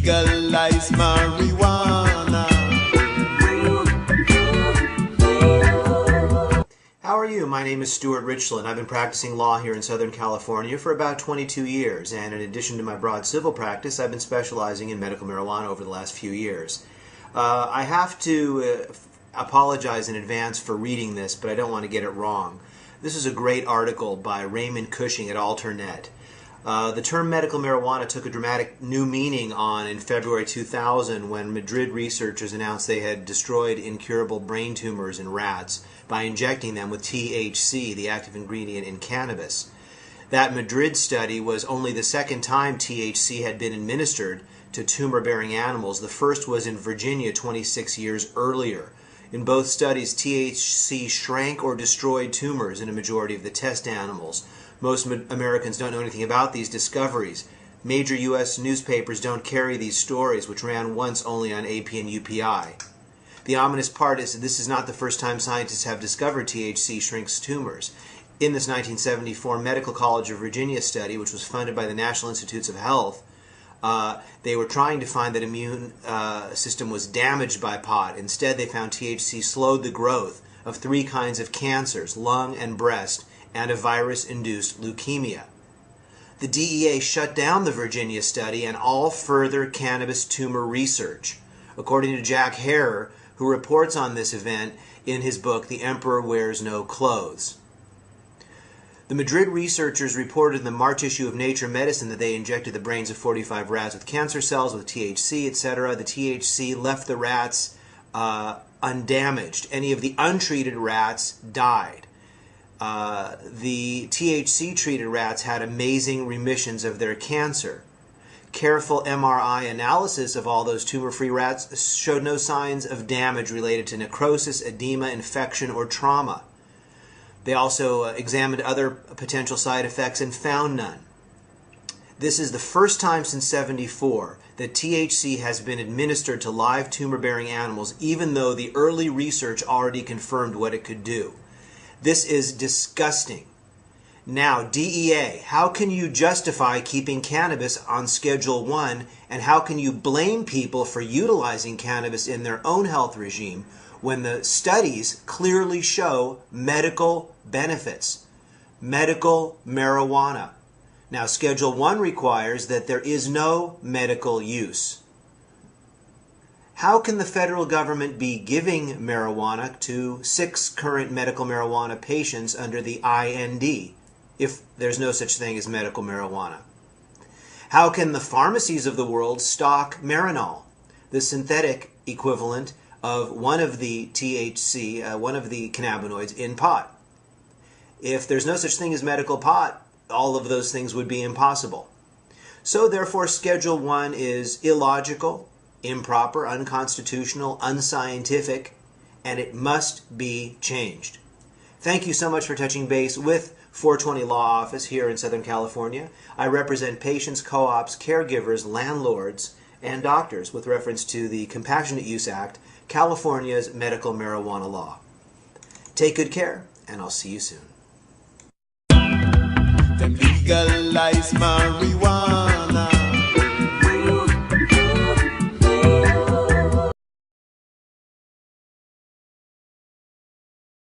legalize marijuana. How are you? My name is Stuart Richland. I've been practicing law here in Southern California for about 22 years, and in addition to my broad civil practice, I've been specializing in medical marijuana over the last few years. I have to apologize in advance for reading this, but I don't want to get it wrong. This is a great article by Raymond Cushing at Alternet. The term medical marijuana took a dramatic new meaning on in February 2000 when Madrid researchers announced they had destroyed incurable brain tumors in rats by injecting them with THC, the active ingredient in cannabis. That Madrid study was only the second time THC had been administered to tumor-bearing animals. The first was in Virginia 26 years earlier. In both studies, THC shrank or destroyed tumors in a majority of the test animals. Most Americans don't know anything about these discoveries. Major U.S. newspapers don't carry these stories, which ran once only on AP and UPI. The ominous part is that this is not the first time scientists have discovered THC shrinks tumors. In this 1974 Medical College of Virginia study, which was funded by the National Institutes of Health, they were trying to find that immune system was damaged by pot. Instead, they found THC slowed the growth of 3 kinds of cancers, lung and breast, and a virus-induced leukemia. The DEA shut down the Virginia study and all further cannabis tumor research, according to Jack Herer, who reports on this event in his book, The Emperor Wears No Clothes. The Madrid researchers reported in the March issue of Nature Medicine that they injected the brains of 45 rats with cancer cells, with THC, etc. The THC left the rats undamaged. Any of the untreated rats died. The THC-treated rats had amazing remissions of their cancer. Careful MRI analysis of all those tumor-free rats showed no signs of damage related to necrosis, edema, infection, or trauma. They also examined other potential side effects and found none. This is the first time since '74 that THC has been administered to live tumor-bearing animals, even though the early research already confirmed what it could do. This is disgusting. Now, DEA, how can you justify keeping cannabis on Schedule 1, and how can you blame people for utilizing cannabis in their own health regime when the studies clearly show medical benefits? Medical marijuana. Now, Schedule 1 requires that there is no medical use. How can the federal government be giving marijuana to 6 current medical marijuana patients under the IND if there's no such thing as medical marijuana? How can the pharmacies of the world stock Marinol, the synthetic equivalent of one of the THC, one of the cannabinoids in pot? If there's no such thing as medical pot, all of those things would be impossible. So therefore, Schedule 1 is illogical, improper, unconstitutional, unscientific, and it must be changed. Thank you so much for touching base with 420 Law Office here in Southern California. I represent patients, co-ops, caregivers, landlords, and doctors with reference to the Compassionate Use Act, California's medical marijuana law. Take good care, and I'll see you soon. Them legalize marijuana.